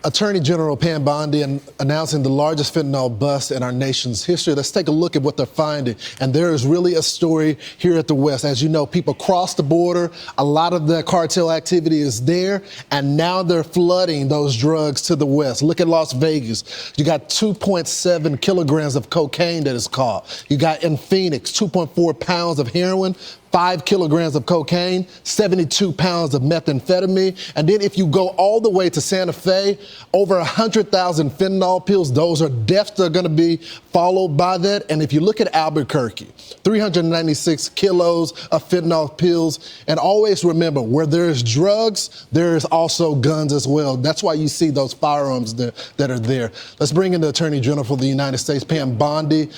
Attorney General Pam Bondi announcing the largest fentanyl bust in our nation's history. Let's take a look at what they're finding. And there is really a story here at the West. As you know, people cross the border. A lot of the cartel activity is there. And now they're flooding those drugs to the West. Look at Las Vegas. You got 2.7 kilograms of cocaine that is caught. You got in Phoenix, 2.4 pounds of heroin, 5 kilograms of cocaine, 72 pounds of methamphetamine. And then if you go all the way to Santa Fe, over 100,000 fentanyl pills. Those are deaths that are going to be followed by that. And if you look at Albuquerque, 396 kilos of fentanyl pills. And always remember, where there's drugs, there's also guns as well. That's why you see those firearms that are there. Let's bring in the Attorney General for the United States, Pam Bondi.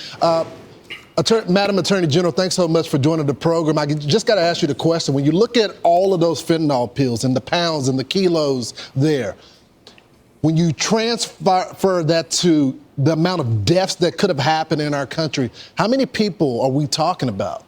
Madam Attorney General, thanks so much for joining the program. I just got to ask you the question. When you look at all of those fentanyl pills and the pounds and the kilos there, when you transfer that to the amount of deaths that could have happened in our country, how many people are we talking about?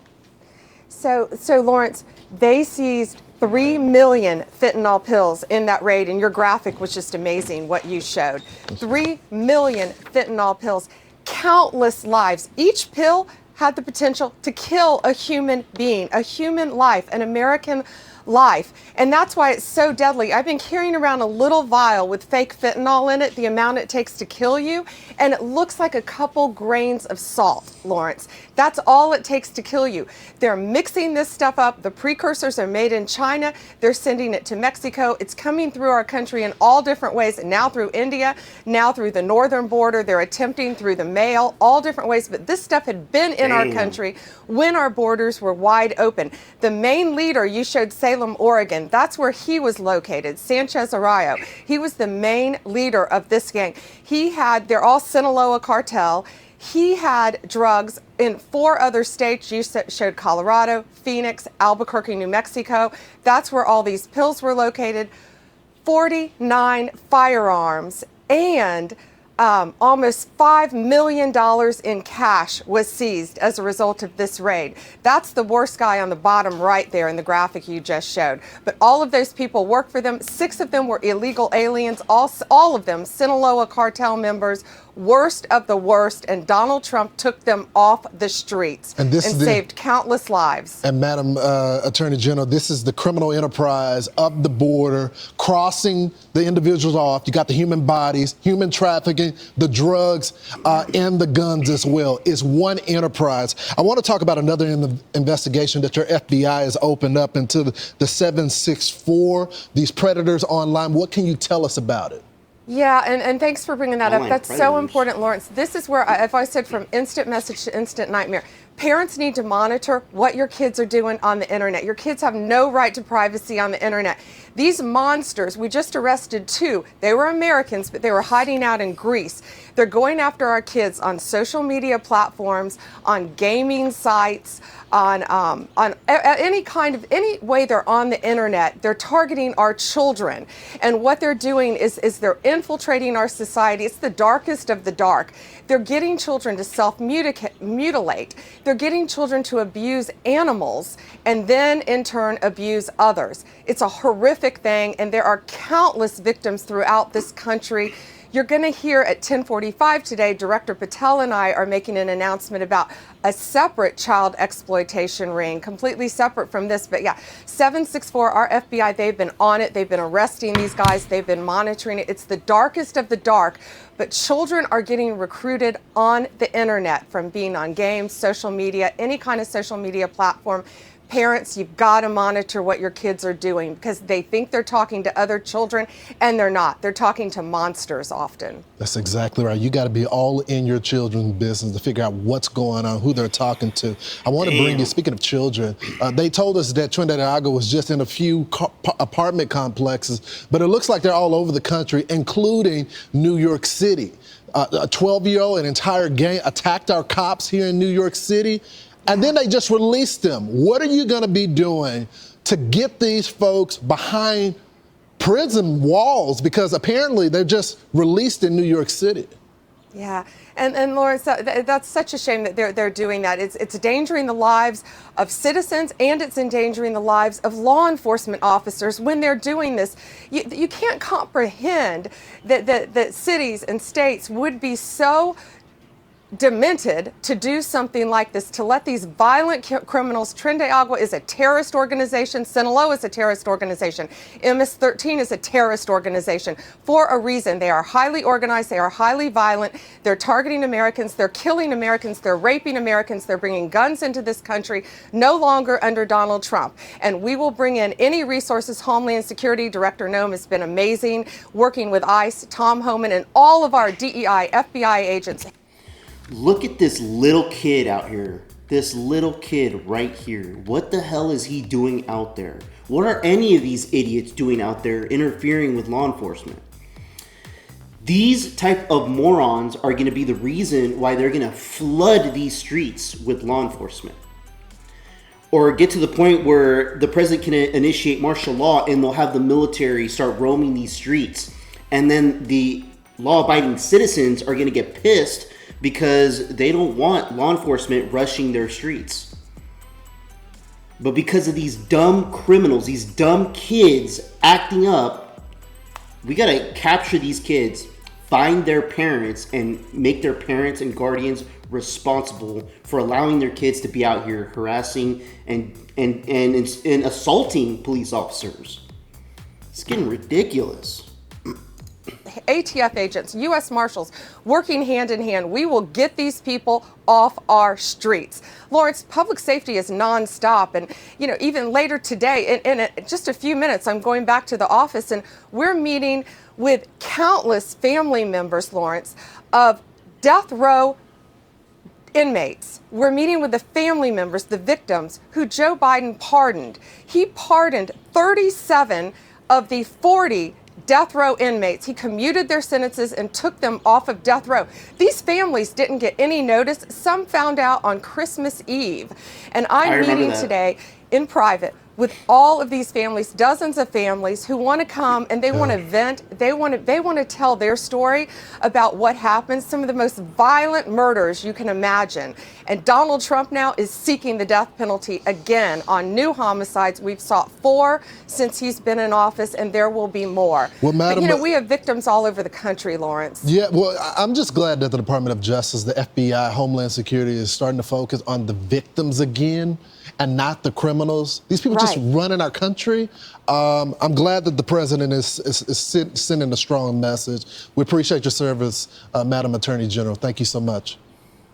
So Lawrence, they seized 3 million fentanyl pills in that raid, and your graphic was just amazing what you showed. 3 million fentanyl pills, countless lives. Each pill had the potential to kill a human being, a human life, an American life. And that's why it's so deadly. I've been carrying around a little vial with fake fentanyl in it, the amount it takes to kill you, and it looks like a couple grains of salt, Lawrence. That's all it takes to kill you. They're mixing this stuff up. The precursors are made in China. They're sending it to Mexico. It's coming through our country in all different ways, now through India, now through the northern border. They're attempting through the mail, all different ways. But this stuff had been in our country when our borders were wide open. The main leader, you showed Salem, Oregon. That's where he was located, Sanchez Arroyo. He was the main leader of this gang. They're all Sinaloa cartel. He had drugs in 4 other states. You showed Colorado, Phoenix, Albuquerque, New Mexico. That's where all these pills were located. 49 firearms and almost $5 million in cash was seized as a result of this raid. That's the worst guy on the bottom right there in the graphic you just showed. But all of those people work for them. 6 of them were illegal aliens, all of them Sinaloa cartel members, worst of the worst, and Donald Trump took them off the streets and saved countless lives. And Madam Attorney General, this is the criminal enterprise up the border, crossing the individuals off. You got the human bodies, human trafficking, the drugs, and the guns as well. It's one enterprise. I want to talk about another investigation that your FBI has opened up into the 764, these predators online. What can you tell us about it? Yeah, and thanks for bringing that up. That's so important, Lawrence. This is where, if I said from instant message to instant nightmare, parents need to monitor what your kids are doing on the internet. Your kids have no right to privacy on the internet. These monsters, we just arrested 2. They were Americans, but they were hiding out in Greece. They're going after our kids on social media platforms, on gaming sites, on any way they're on the internet. They're targeting our children. And what they're doing is they're infiltrating our society. It's the darkest of the dark. They're getting children to self-mutilate. They're getting children to abuse animals and then in turn abuse others. It's a horrific thing, and there are countless victims throughout this country. You're going to hear at 10:45 today, Director Patel and I are making an announcement about a separate child exploitation ring, completely separate from this. But yeah, 764, our FBI, they've been on it. They've been arresting these guys. They've been monitoring it. It's the darkest of the dark. But children are getting recruited on the internet from being on games, social media, any kind of social media platform. Parents, you've got to monitor what your kids are doing because they think they're talking to other children and they're not. They're talking to monsters often. That's exactly right. You got to be all in your children's business to figure out what's going on, who they're talking to. I want to bring you, speaking of children, they told us that Trinidad and Tobago was just in a few apartment complexes, but it looks like they're all over the country, including New York City. A 12-year-old, an entire gang attacked our cops here in New York City. And then they just released them. What are you going to be doing to get these folks behind prison walls? Because apparently they're just released in New York City. Yeah, and Lawrence, that's such a shame that they're doing that. It's endangering the lives of citizens, and it's endangering the lives of law enforcement officers when they're doing this. You can't comprehend that cities and states would be so demented to do something like this, to let these violent criminals. Tren de Agua is a terrorist organization. Sinaloa is a terrorist organization. MS-13 is a terrorist organization for a reason. They are highly organized. They are highly violent. They're targeting Americans. They're killing Americans. They're raping Americans. They're bringing guns into this country, no longer under Donald Trump. And we will bring in any resources. Homeland Security Director Noam has been amazing, working with ICE, Tom Homan, and all of our DEI, FBI agents. Look at this little kid out here. This little kid right here. What the hell is he doing out there? What are any of these idiots doing out there interfering with law enforcement? These type of morons are going to be the reason why they're going to flood these streets with law enforcement. Or get to the point where the president can initiate martial law and they'll have the military start roaming these streets. And then the law-abiding citizens are going to get pissed because they don't want law enforcement rushing their streets. But because of these dumb criminals, these dumb kids acting up, we gotta capture these kids, find their parents, and make their parents and guardians responsible for allowing their kids to be out here harassing and assaulting police officers. It's getting ridiculous. ATF agents, U.S. Marshals, working hand in hand. We will get these people off our streets. Lawrence, public safety is nonstop. And, even later today, in just a few minutes, I'm going back to the office and we're meeting with countless family members, Lawrence, of death row inmates. We're meeting with the family members, the victims, who Joe Biden pardoned. He pardoned 37 of the 40 death row inmates. He commuted their sentences and took them off of death row. These families didn't get any notice. Some found out on Christmas Eve. And I'm meeting today in private with all of these families, dozens of families who want to come and they want to vent. They want to tell their story about what happened, some of the most violent murders you can imagine. And Donald Trump now is seeking the death penalty again on new homicides. We've sought 4 since he's been in office, and there will be more. Well, Madam, but, we have victims all over the country, Lawrence. Yeah, well, I'm just glad that the Department of Justice, the FBI, Homeland Security is starting to focus on the victims again and not the criminals. These people just running our country. I'm glad that the president is sending a strong message. We appreciate your service, Madam Attorney General. Thank you so much.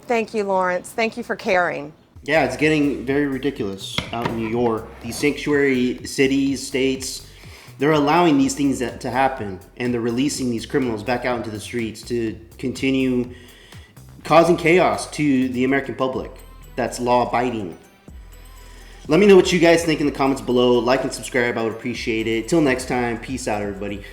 Thank you, Lawrence. Thank you for caring. Yeah, it's getting very ridiculous out in New York. These sanctuary cities, states, they're allowing these things to happen, and they're releasing these criminals back out into the streets to continue causing chaos to the American public that's law-abiding. Let me know what you guys think in the comments below. Like and subscribe. I would appreciate it. Till next time, peace out, everybody.